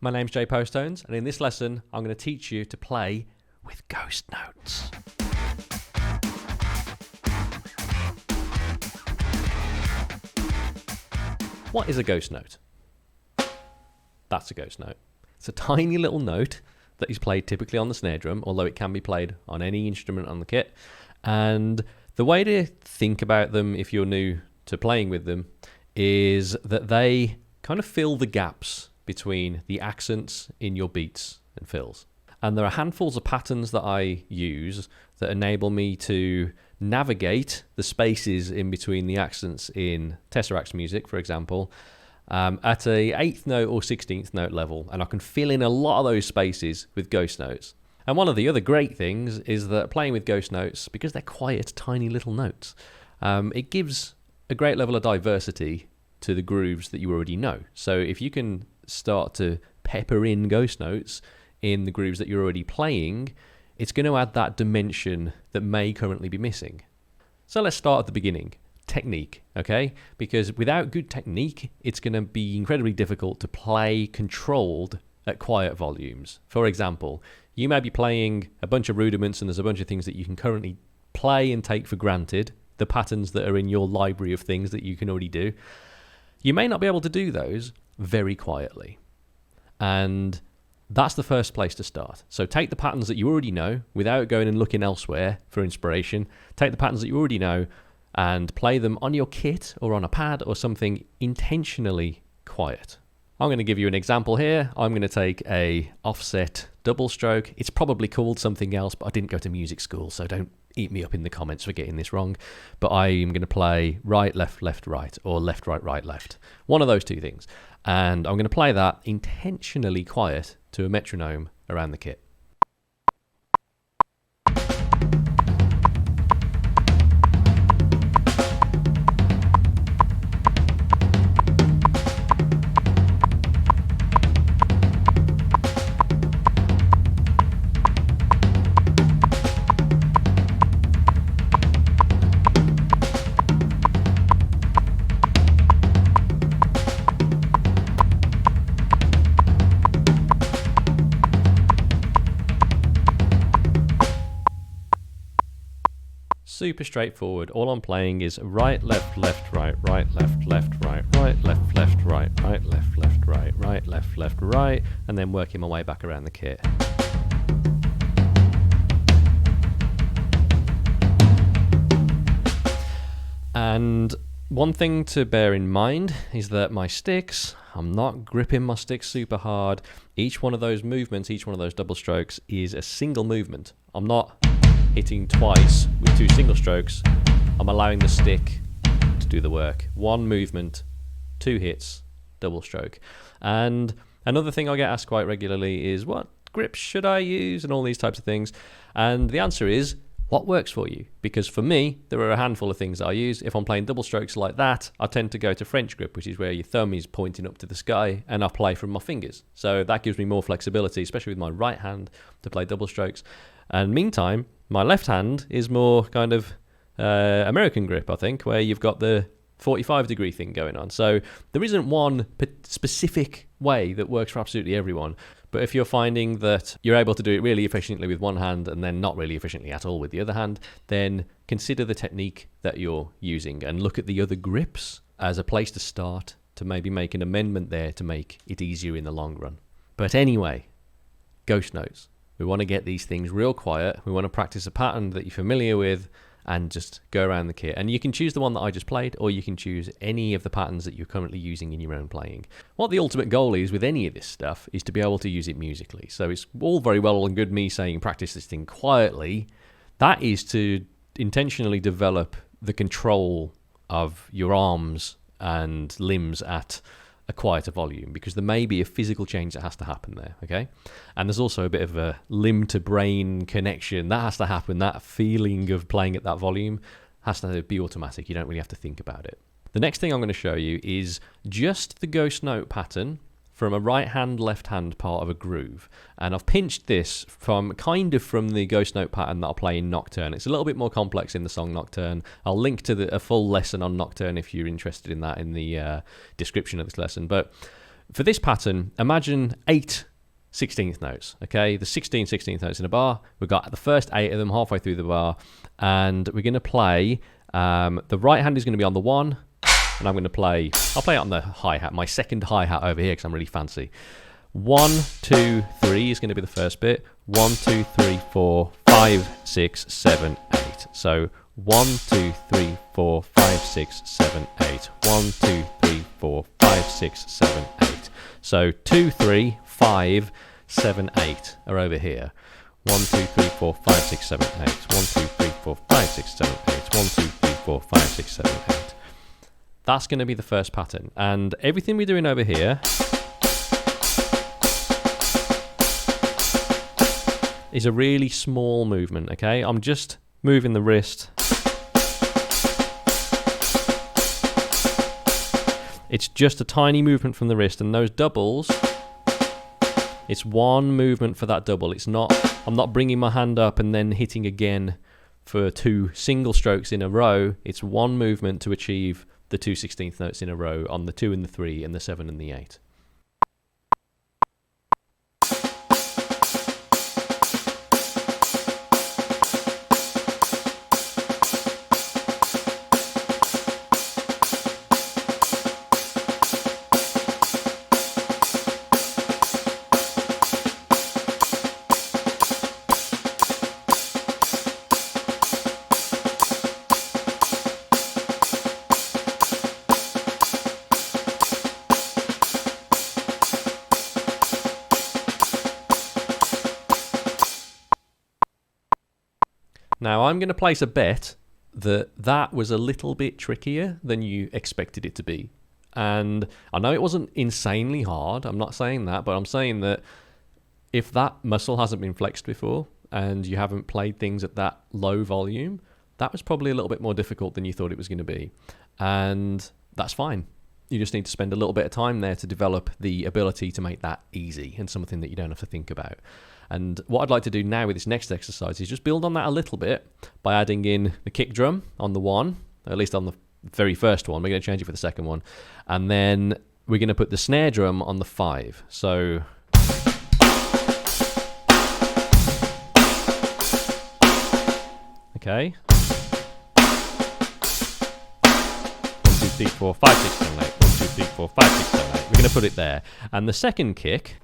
My name's Jay Postones, and in this lesson, I'm going to teach you to play with ghost notes. What is a ghost note? That's a ghost note. It's a tiny little note that is played typically on the snare drum, although it can be played on any instrument on the kit. And the way to think about them if you're new to playing with them is that they kind of fill the gaps between the accents in your beats and fills. And there are handfuls of patterns that I use that enable me to navigate the spaces in between the accents in TESSERACT music, for example, at a 8th note or 16th note level. And I can fill in a lot of those spaces with ghost notes. And one of the other great things is that playing with ghost notes, because they're quiet, tiny little notes, it gives a great level of diversity to the grooves that you already know. So if you can start to pepper in ghost notes in the grooves that you're already playing, it's going to add that dimension that may currently be missing. So let's start at the beginning. Technique, okay? Because without good technique, it's going to be incredibly difficult to play controlled at quiet volumes. For example, you may be playing a bunch of rudiments and there's a bunch of things that you can currently play and take for granted, the patterns that are in your library of things that you can already do. You may not be able to do those very quietly. And that's the first place to start. So take the patterns that you already know without going and looking elsewhere for inspiration. Take the patterns that you already know and play them on your kit or on a pad or something intentionally quiet. I'm going to give you an example here. I'm going to take a offset double stroke. It's probably called something else, but I didn't go to music school, so don't eat me up in the comments for getting this wrong. But I am going to play right, left, right, or left, right, left. One of those two things. And I'm going to play that intentionally quiet to a metronome around the kit. Super straightforward. All I'm playing is right, left, right, right, left, right, right, left, right, right, left, right, right, left, right, and then working my way back around the kit. And one thing to bear in mind is that my sticks, I'm not gripping my sticks super hard. Each one of those movements, each one of those double strokes is a single movement. I'm not hitting twice with two single strokes. I'm allowing the stick to do the work. One movement, two hits, double stroke. And another thing I get asked quite regularly is, what grips should I use and all these types of things? And the answer is, what works for you? Because for me, there are a handful of things I use. If I'm playing double strokes like that, I tend to go to French grip, which is where your thumb is pointing up to the sky and I play from my fingers. So that gives me more flexibility, especially with my right hand, to play double strokes. And meantime, my left hand is more kind of American grip, I think, where you've got the 45-degree thing going on. So there isn't one specific way that works for absolutely everyone. But if you're finding that you're able to do it really efficiently with one hand and then not really efficiently at all with the other hand, then consider the technique that you're using and look at the other grips as a place to start to maybe make an amendment there to make it easier in the long run. But anyway, ghost notes. We want to get these things real quiet. We want to practice a pattern that you're familiar with and just go around the kit. And you can choose the one that I just played, or you can choose any of the patterns that you're currently using in your own playing. What the ultimate goal is with any of this stuff is to be able to use it musically. So it's all very well and good me saying practice this thing quietly. That is to intentionally develop the control of your arms and limbs at a quieter volume, because there may be a physical change that has to happen there, okay? And there's also a bit of a limb to brain connection that has to happen. That feeling of playing at that volume has to be automatic. You don't really have to think about it. The next thing I'm going to show you is just the ghost note pattern from a right hand, left hand part of a groove. And I've pinched this from the ghost note pattern that I'll play in Nocturne. It's a little bit more complex in the song Nocturne. I'll link to a full lesson on Nocturne if you're interested in that in the description of this lesson. But for this pattern, imagine 8 16th notes, okay? The 16th notes in a bar. We've got the first 8 of them halfway through the bar, and we're going to play, the right hand is going to be on the 1, and I'm going to play, I'll play it on the hi-hat, my second hi-hat over here because I'm really fancy. 1, 2, 3 is going to be the first bit. 1, 2, 3, 4, 5, 6, 7, 8. So 1, 2, 3, 4, 5, 6, 7, 8. 1, 2, 3, 4, 5, 6, 7, 8. So 2, 3, 5, 7, 8 are over here. 1, 2, 3, 4, 5, 6, 7, 8. 1, 2, 3, 4, 5, 6, 7, 8. 1, 2, 3, 4, 5, 6, 7, 8. That's going to be the first pattern. And everything we're doing over here is a really small movement, okay? I'm just moving the wrist. It's just a tiny movement from the wrist, and those doubles, it's one movement for that double. It's not, I'm not bringing my hand up and then hitting again for 2 single strokes in a row. It's one movement to achieve the 2 16th notes in a row on the 2 and the 3 and the 7 and the 8. Now, I'm going to place a bet that that was a little bit trickier than you expected it to be. And I know it wasn't insanely hard. I'm not saying that, but I'm saying that if that muscle hasn't been flexed before and you haven't played things at that low volume, that was probably a little bit more difficult than you thought it was going to be. And that's fine. You just need to spend a little bit of time there to develop the ability to make that easy and something that you don't have to think about. And what I'd like to do now with this next exercise is just build on that a little bit by adding in the kick drum on the 1, at least on the very first one. We're going to change it for the second one. And then we're going to put the snare drum on the 5. So okay. 1, 2, 3, 4, 5, 6, 7, 8. 1, 2, 3, 4, 5, 6, 7, 8. We're going to put it there. And the second kick,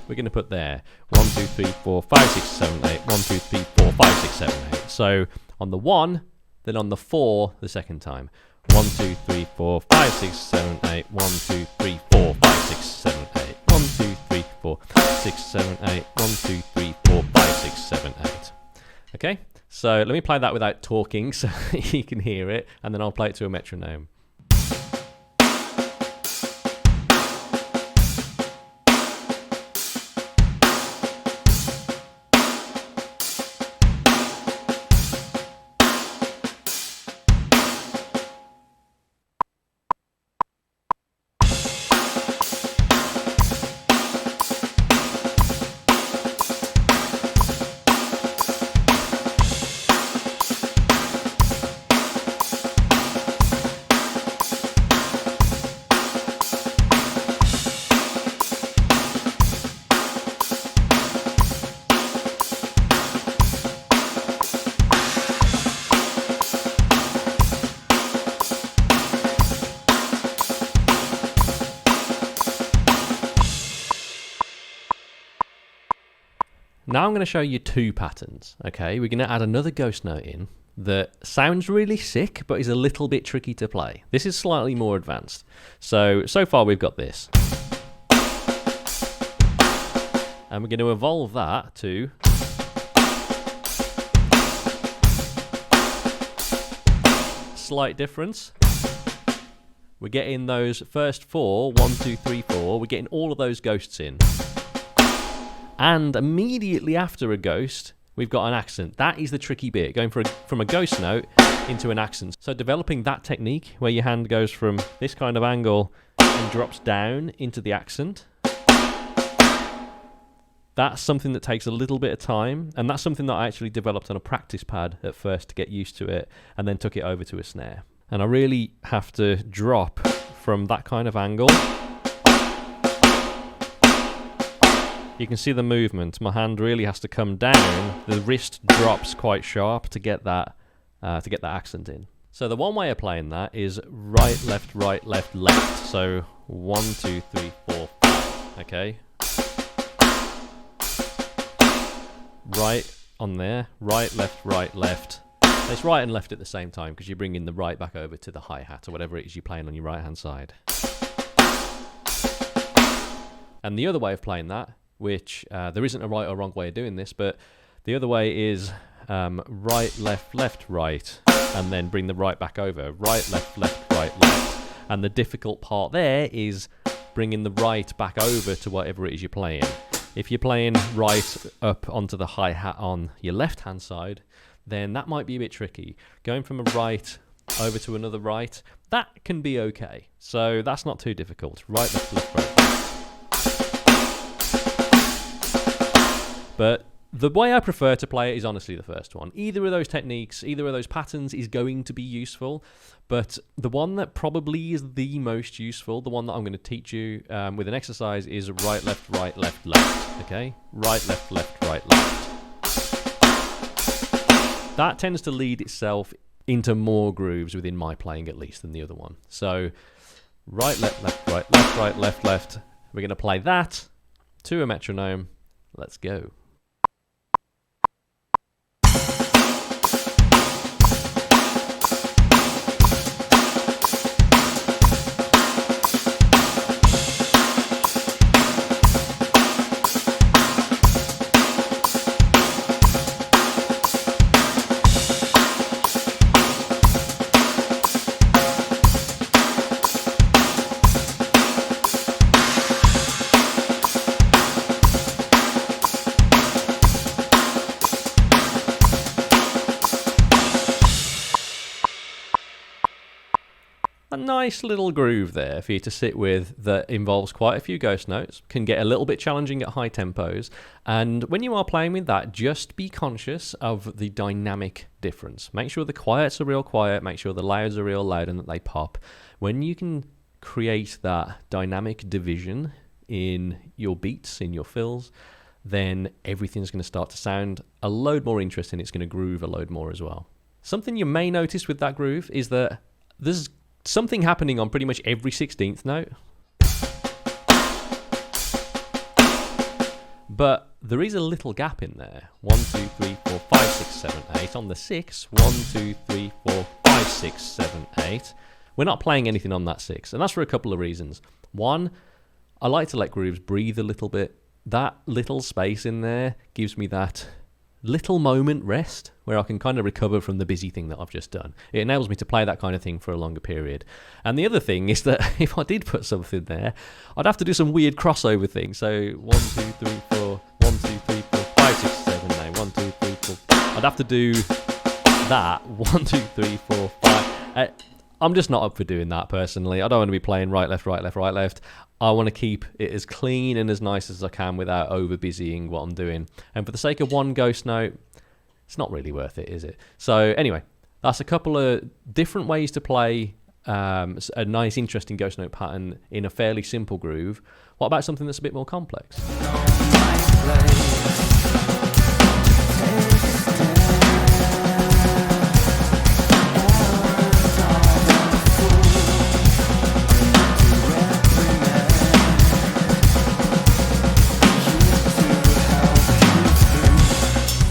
we're going to put there. 1, 2, 3, 4, 5, 6, 7, 8. 1, 2, 3, 4, 5, 6, 7, 8. So on the 1, then on the 4 the second time. 1, 2, 3, 4, 5, 6, 7, 8. 1, 2, 3, 4, 5, 6, 7, 8. 1, 2, 3, 4, 6, 7, 8. 1, 2, 3, 4, 5, 6, 7, 8. Okay, so let me play that without talking so you can hear it, and then I'll play it to a metronome. Now I'm going to show you 2 patterns, okay? We're going to add another ghost note in that sounds really sick, but is a little bit tricky to play. This is slightly more advanced. So far we've got this. And we're going to evolve that to slight difference. We're getting those first 4, 1, 2, 3, 4, we're getting all of those ghosts in. And immediately after a ghost, we've got an accent. That is the tricky bit, going from a ghost note into an accent. So developing that technique where your hand goes from this kind of angle and drops down into the accent, that's something that takes a little bit of time, and that's something that I actually developed on a practice pad at first to get used to it, and then took it over to a snare. And I really have to drop from that kind of angle, you can see the movement. My hand really has to come down. The wrist drops quite sharp to get that accent in. So the one way of playing that is right, left, left. So 1, 2, 3, 4, 5. Okay. Right on there. Right, left. It's right and left at the same time because you're bringing the right back over to the hi-hat or whatever it is you're playing on your right-hand side. And the other way of playing that, which there isn't a right or wrong way of doing this, but the other way is right, left, right, and then bring the right back over. Right, left, left. And the difficult part there is bringing the right back over to whatever it is you're playing. If you're playing right up onto the hi-hat on your left-hand side, then that might be a bit tricky. Going from a right over to another right, that can be okay. So that's not too difficult. Right, left, right. But the way I prefer to play it is honestly the first one. Either of those techniques, either of those patterns is going to be useful, but the one that probably is the most useful, the one that I'm going to teach you with an exercise is right, left, left. Okay? Right, left, right, left. That tends to lead itself into more grooves within my playing at least than the other one. So right, left, right, left. We're going to play that to a metronome. Let's go. A nice little groove there for you to sit with that involves quite a few ghost notes, can get a little bit challenging at high tempos, and when you are playing with that, just be conscious of the dynamic difference. Make sure the quiets are real quiet, make sure the louds are real loud and that they pop. When you can create that dynamic division in your beats, in your fills, then everything's going to start to sound a load more interesting, it's going to groove a load more as well. Something you may notice with that groove is that there's something happening on pretty much every 16th note. But there is a little gap in there. 1, 2, 3, 4, 5, 6, 7, 8. On the 6, 1, 2, 3, 4, 5, 6, 7, 8. We're not playing anything on that 6. And that's for a couple of reasons. One, I like to let grooves breathe a little bit. That little space in there gives me that little moment rest where I can kind of recover from the busy thing that I've just done. It enables me to play that kind of thing for a longer period. And the other thing is that if I did put something there, I'd have to do some weird crossover thing. So 1, 2, 3, 4, 1, 2, 3, 4, 5, 6, 7, 8, 1, 2, 3, 4. I'd have to do that 1, 2, 3, 4, 5. I'm just not up for doing that personally. I don't want to be playing right, left. I want to keep it as clean and as nice as I can without over busying what I'm doing. And for the sake of one ghost note, it's not really worth it, is it? So anyway, that's a couple of different ways to play a nice, interesting ghost note pattern in a fairly simple groove. What about something that's a bit more complex?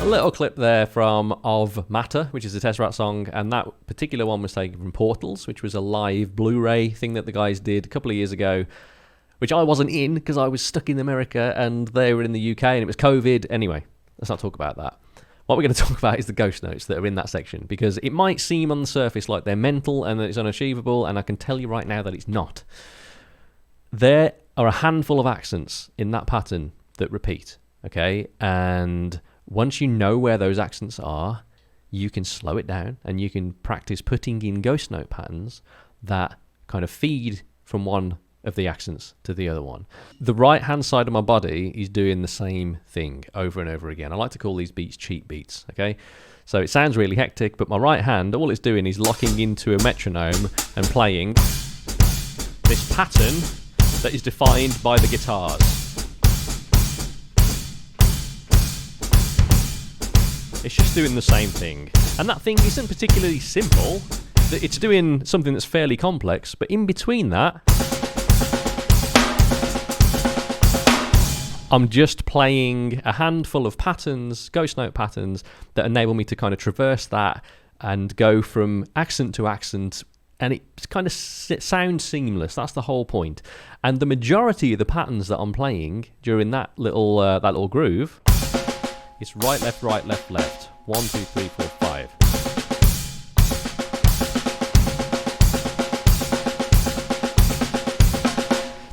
Little clip there from Of Matter, which is a TESSERACT song, and that particular one was taken from Portals, which was a live Blu-ray thing that the guys did a couple of years ago, which I wasn't in because I was stuck in America and they were in the UK and it was COVID. Anyway, let's not talk about that. What we're going to talk about is the ghost notes that are in that section, because it might seem on the surface like they're mental and that it's unachievable, and I can tell you right now that it's not. There are a handful of accents in that pattern that repeat, okay? And once you know where those accents are, you can slow it down and you can practice putting in ghost note patterns that kind of feed from one of the accents to the other one. The right hand side of my body is doing the same thing over and over again. I like to call these beats cheat beats, okay? So it sounds really hectic, but my right hand, all it's doing is locking into a metronome and playing this pattern that is defined by the guitars. It's just doing the same thing. And that thing isn't particularly simple. It's doing something that's fairly complex, but in between that, I'm just playing a handful of patterns, ghost note patterns, that enable me to kind of traverse that and go from accent to accent, and it kind of sounds seamless. That's the whole point. And the majority of the patterns that I'm playing during that little groove, it's right, left, right, left, left. 1, 2, 3, 4, 5.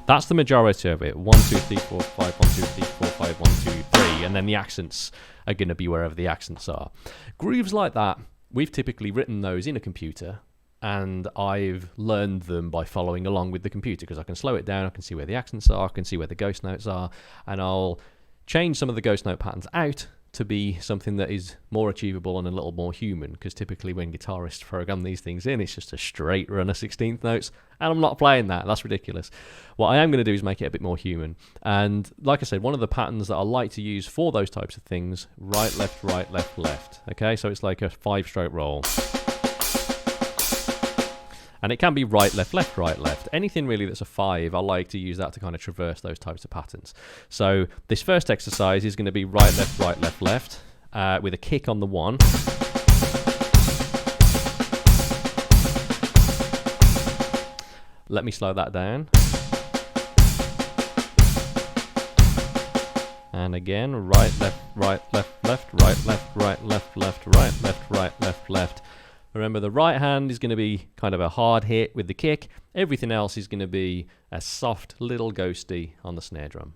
That's the majority of it. 1, 2, 3, 4, 5, 1, 2, 3, 4, 5, 1, 2, 3. And then the accents are going to be wherever the accents are. Grooves like that, we've typically written those in a computer, and I've learned them by following along with the computer, because I can slow it down, I can see where the accents are, I can see where the ghost notes are, and I'll change some of the ghost note patterns out to be something that is more achievable and a little more human, because typically when guitarists program these things in, it's just a straight run of 16th notes, and I'm not playing that. That's ridiculous. What I am going to do is make it a bit more human. And like I said, one of the patterns that I like to use for those types of things, right, left, left. Okay, so it's like a 5-stroke roll. And it can be right, left, right, left. Anything really that's a 5, I like to use that to kind of traverse those types of patterns. So this first exercise is going to be right, left, with a kick on the 1. Let me slow that down. And again, right, left, right, left, left. Remember, the right hand is going to be kind of a hard hit with the kick. Everything else is going to be a soft little ghosty on the snare drum.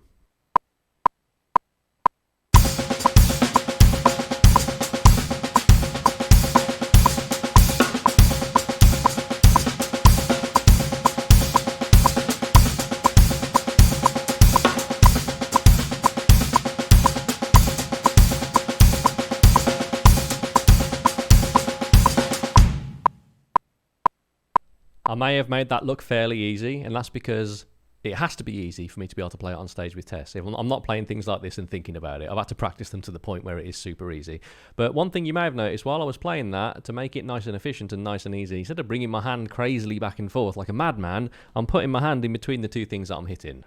I may have made that look fairly easy, and that's because it has to be easy for me to be able to play it on stage with Tess. I'm not playing things like this and thinking about it. I've had to practice them to the point where it is super easy. But one thing you may have noticed while I was playing that, to make it nice and efficient and nice and easy, instead of bringing my hand crazily back and forth like a madman, I'm putting my hand in between the two things that I'm hitting.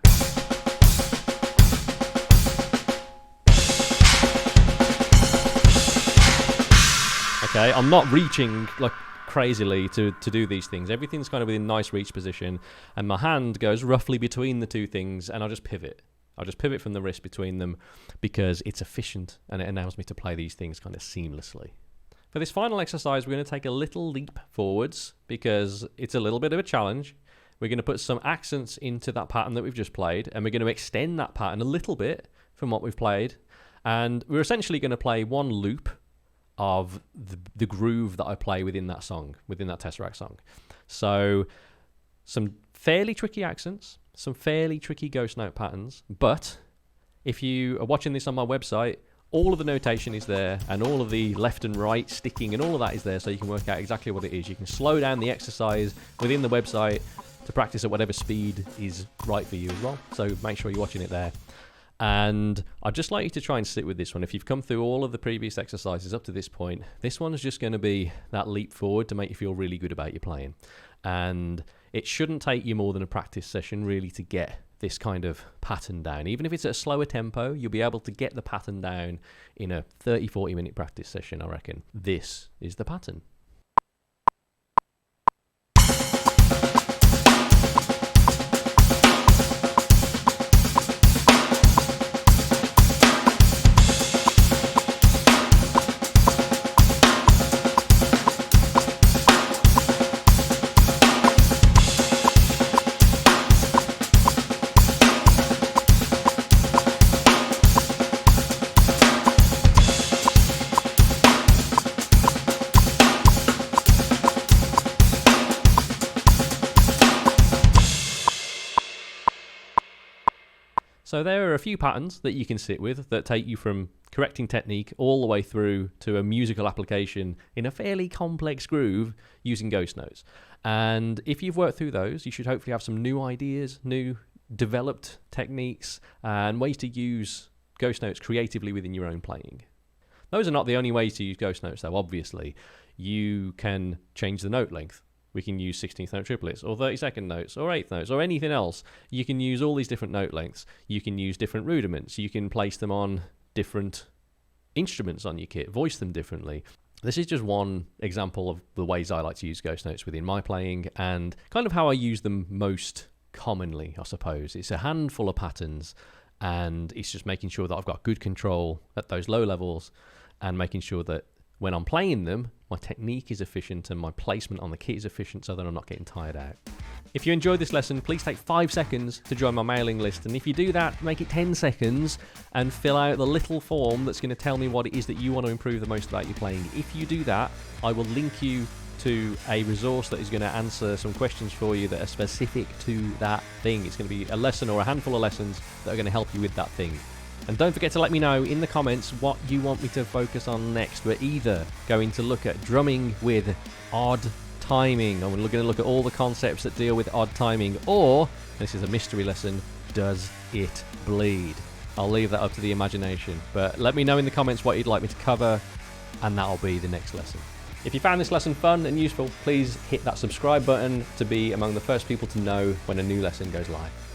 Okay, I'm not reaching like crazily to do these things. Everything's kind of within nice reach position, and my hand goes roughly between the two things, and I'll just pivot. I'll just pivot from the wrist between them because it's efficient and it enables me to play these things kind of seamlessly. For this final exercise, we're going to take a little leap forwards because it's a little bit of a challenge. We're going to put some accents into that pattern that we've just played, and we're going to extend that pattern a little bit from what we've played, and we're essentially going to play one loop of the groove that I play within that song, within that Tesseract song. So some fairly tricky accents, some fairly tricky ghost note patterns, but if you are watching this on my website, all of the notation is there, and all of the left and right sticking and all of that is there, so you can work out exactly what it is. You can slow down the exercise within the website to practice at whatever speed is right for you as well. So make sure you're watching it there. And I'd just like you to try and sit with this one. If you've come through all of the previous exercises up to this point, this one is just going to be that leap forward to make you feel really good about your playing. And it shouldn't take you more than a practice session really to get this kind of pattern down. Even if it's at a slower tempo, you'll be able to get the pattern down in a 30-40 minute practice session, I reckon. This is the pattern. So there are a few patterns that you can sit with that take you from correcting technique all the way through to a musical application in a fairly complex groove using ghost notes. And if you've worked through those, you should hopefully have some new ideas, new developed techniques, and ways to use ghost notes creatively within your own playing. Those are not the only ways to use ghost notes, though, obviously. You can change the note length. We can use 16th note triplets, or 32nd notes, or 8th notes, or anything else. You can use all these different note lengths. You can use different rudiments. You can place them on different instruments on your kit, voice them differently. This is just one example of the ways I like to use ghost notes within my playing, and kind of how I use them most commonly, I suppose. It's a handful of patterns, and it's just making sure that I've got good control at those low levels, and making sure that when I'm playing them, my technique is efficient and my placement on the kit is efficient so that I'm not getting tired out. If you enjoyed this lesson, please take 5 seconds to join my mailing list. And if you do that, make it 10 seconds and fill out the little form that's going to tell me what it is that you want to improve the most about your playing. If you do that, I will link you to a resource that is going to answer some questions for you that are specific to that thing. It's going to be a lesson or a handful of lessons that are going to help you with that thing. And don't forget to let me know in the comments what you want me to focus on next. We're either going to look at drumming with odd timing, and we're going to look at all the concepts that deal with odd timing, or, this is a mystery lesson, does it bleed? I'll leave that up to the imagination. But let me know in the comments what you'd like me to cover, and that'll be the next lesson. If you found this lesson fun and useful, please hit that subscribe button to be among the first people to know when a new lesson goes live.